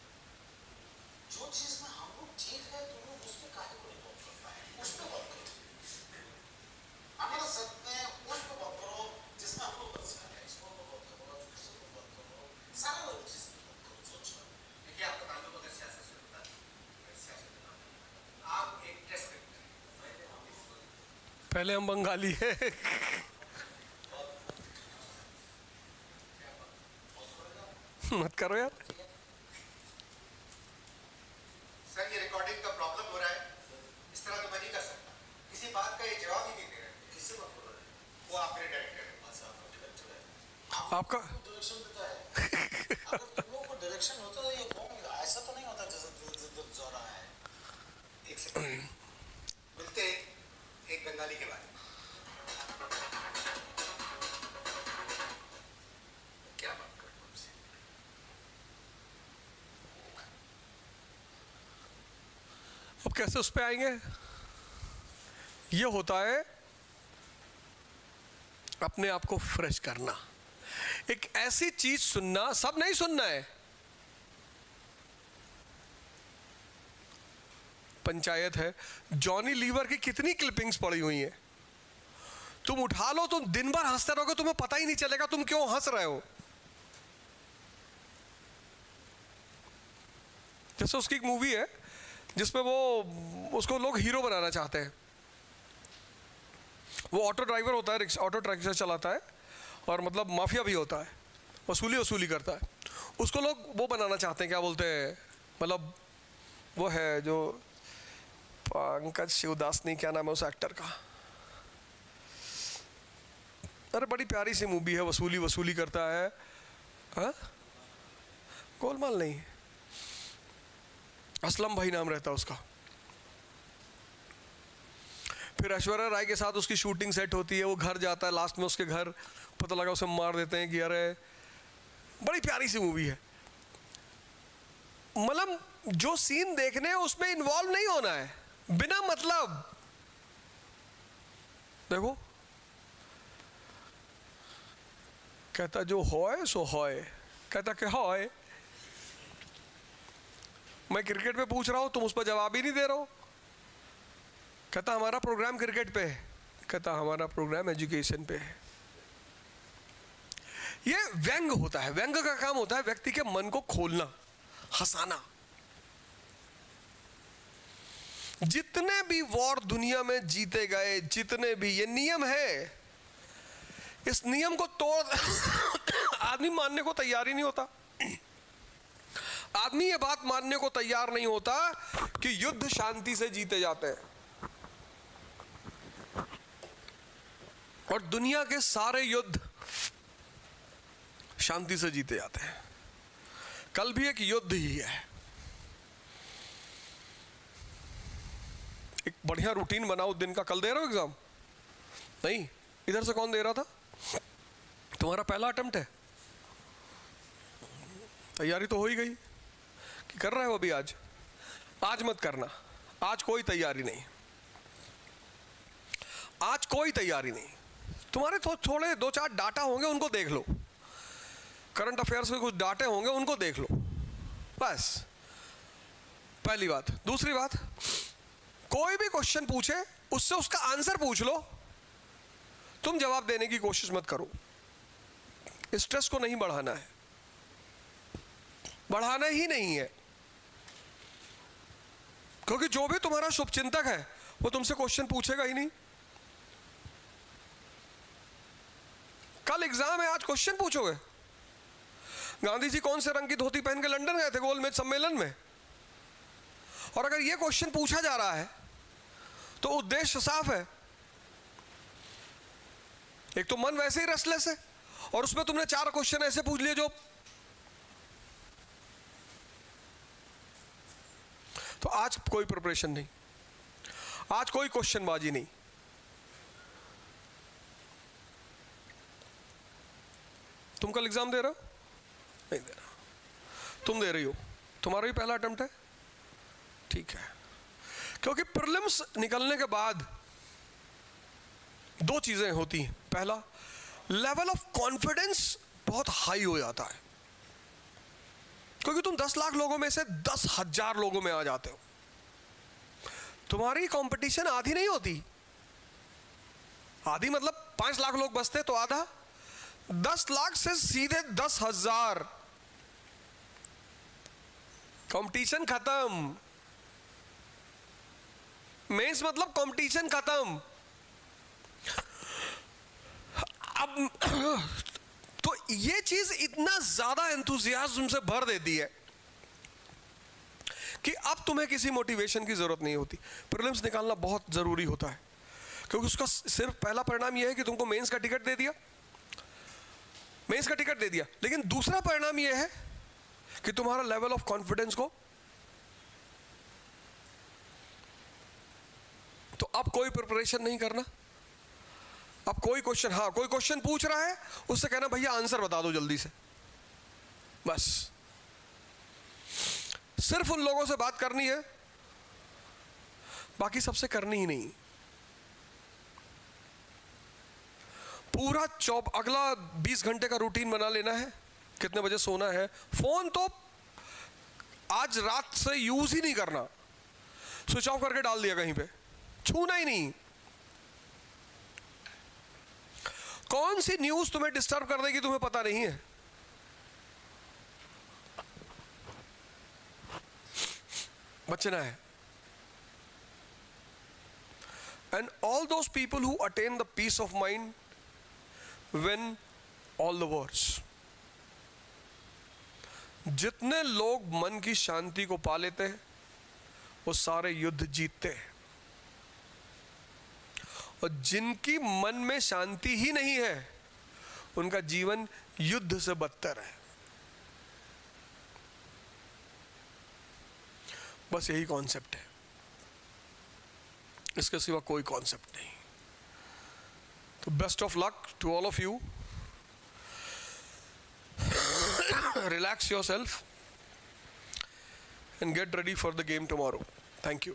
C: जो चीज में हम लोग ठीक है तुम लोग उस पर काहे को नहीं बात कर पाए, उस पर बात करो। हमारा सच में उस पर बात करो जिसमें हम लोग अच्छा है, इस पर बात करो, दूसरे पर बात करो, सारा लोग चीज पर बात करो जो अच्छा है।
B: देखिए, आपका ताल्लुक अगर सियासत से होता है, अगर सियासत में ना, आप एक टेस्ट क्रिकेटर हैं।
A: पहले हम बंगाली है। मत करो यार।
B: सर, ये रिकॉर्डिंग का प्रॉब्लम हो रहा है, इस तरह तो मैं नहीं कर सकता। किसी बात का ये जवाब ही नहीं दे रहे हैं।
C: किससे बात कर रहे हैं?
B: वो आप मेरे डायरेक्टर हैं।
C: अच्छा, आपका डायरेक्टर है,
A: आपका
C: डायरेक्शन देता है। अगर तुम लोगों को डायरेक्शन होता है ये कौन, ऐसा तो नहीं होता जैसे जा रहा है।
B: एक सेकंड, मिलते हैं एक बंगाली के बारे में। क्या बात कर रहे हो हमसे?
A: अब कैसे उस पे आएंगे? ये होता है अपने आप को फ्रेश करना, एक ऐसी चीज सुनना, सब नहीं सुनना है। पंचायत है, जॉनी लीवर की कितनी क्लिपिंग्स पड़ी हुई हैं, तुम उठा लो, तुम दिन भर हंसते रहोगे, तुम्हें पता ही नहीं चलेगा तुम क्यों हंस रहे हो। जैसे उसकी एक मूवी है जिसमें वो उसको लोग हीरो बनाना चाहते हैं। वो ऑटो ड्राइवर होता है, ऑटो रिक्शा चलाता है और मतलब माफिया भी होता है, वसूली करता है। उसको लोग वो बनाना चाहते हैं, क्या बोलते हैं, मतलब वो है जो पंकज शिवदास नहीं, क्या नाम है उस एक्टर का, अरे बड़ी प्यारी सी मूवी है, वसूली वसूली करता है। हाँ, गोलमाल नहीं, असलम भाई नाम रहता उसका। फिर ऐश्वर्या राय के साथ उसकी शूटिंग सेट होती है, वो घर जाता है, लास्ट में उसके घर पता लगा उसे मार देते हैं कि अरे, बड़ी प्यारी सी मूवी है। मतलब जो सीन देखने हैं उसमें इन्वॉल्व नहीं होना है, बिना मतलब। देखो, कहता जो होए सो होए, कहता कि होए। मैं क्रिकेट पे पूछ रहा हूं, तुम उस पर जवाब ही नहीं दे रहे हो। कहता हमारा प्रोग्राम क्रिकेट पे है, कहता हमारा प्रोग्राम एजुकेशन पे है। ये व्यंग होता है, व्यंग का काम होता है व्यक्ति के मन को खोलना, हंसाना। जितने भी वॉर दुनिया में जीते गए, जितने भी, ये नियम है, इस नियम को तोड़ आदमी मानने को तैयार ही नहीं होता। आदमी ये बात मानने को तैयार नहीं होता कि युद्ध शांति से जीते जाते हैं, और दुनिया के सारे युद्ध शांति से जीते जाते हैं। कल भी एक युद्ध ही है। एक बढ़िया रूटीन बनाओ दिन का। कल दे रहे हो एग्जाम? नहीं, इधर से कौन दे रहा था? तुम्हारा पहला अटेम्प्ट है, तैयारी तो हो ही गई कि कर रहे हो अभी? आज मत करना, आज कोई तैयारी नहीं, आज कोई तैयारी नहीं। तुम्हारे थोड़े 2-4 डाटा होंगे, उनको देख लो। करंट अफेयर्स के कुछ डाटे होंगे, उनको देख लो, बस। पहली बात। दूसरी बात, कोई भी क्वेश्चन पूछे उससे उसका आंसर पूछ लो, तुम जवाब देने की कोशिश मत करो। स्ट्रेस को नहीं बढ़ाना है, बढ़ाना ही नहीं है, क्योंकि जो भी तुम्हारा शुभचिंतक है वो तुमसे क्वेश्चन पूछेगा ही नहीं। कल एग्जाम है, आज क्वेश्चन पूछोगे? गांधी जी कौन से रंग की धोती पहन के लंदन गए थे गोलमेज सम्मेलन में? और अगर ये क्वेश्चन पूछा जा रहा है तो उद्देश्य साफ है। एक तो मन वैसे ही रेस्टलेस है, और उसमें तुमने 4 क्वेश्चन ऐसे पूछ लिए जो, तो आज कोई प्रिपरेशन नहीं, आज कोई क्वेश्चनबाजी नहीं। तुम कल एग्जाम दे रहे हो? नहीं दे रहा। तुम दे रही हो, तुम्हारा भी पहला अटेम्प्ट है, ठीक है। क्योंकि प्रीलिम्स निकलने के बाद 2 चीजें होती हैं। पहला, लेवल ऑफ कॉन्फिडेंस बहुत हाई हो जाता है, क्योंकि तुम 10 लाख लोगों में से 10,000 लोगों में आ जाते हो। तुम्हारी कंपटीशन आधी नहीं होती, आधी मतलब 5 लाख लोग बसते तो आधा, 10 लाख से सीधे 10,000, कंपटीशन खत्म। मेंस मतलब कंपटीशन खत्म। अब तो ये चीज इतना ज्यादा एंथुसियाज्म से भर देती है कि अब तुम्हें किसी मोटिवेशन की जरूरत नहीं होती। प्रीलिम्स निकालना बहुत जरूरी होता है, क्योंकि उसका सिर्फ पहला परिणाम यह है कि तुमको मेंस का टिकट दे दिया, मेंस का टिकट दे दिया, लेकिन दूसरा परिणाम यह है कि तुम्हारा लेवल ऑफ कॉन्फिडेंस को, तो अब कोई प्रिपरेशन नहीं करना। अब कोई क्वेश्चन, हाँ कोई क्वेश्चन पूछ रहा है, उससे कहना भैया आंसर बता दो जल्दी से, बस। सिर्फ उन लोगों से बात करनी है, बाकी सबसे करनी ही नहीं। पूरा अगला 20 घंटे का रूटीन बना लेना है, कितने बजे सोना है। फोन तो आज रात से यूज ही नहीं करना, स्विच ऑफ करके डाल दिया कहीं पे, छूना ही नहीं। कौन सी न्यूज तुम्हें डिस्टर्ब कर देगी तुम्हें पता नहीं है। बचना है। And all those people who attain the peace of mind win all the wars. जितने लोग मन की शांति को पा लेते हैं वो सारे युद्ध जीतते हैं, और जिनकी मन में शांति ही नहीं है उनका जीवन युद्ध से बदतर है। बस यही कॉन्सेप्ट है, इसके सिवा कोई कॉन्सेप्ट नहीं। तो best of luck to all of you, relax yourself and get ready for the game tomorrow. Thank you.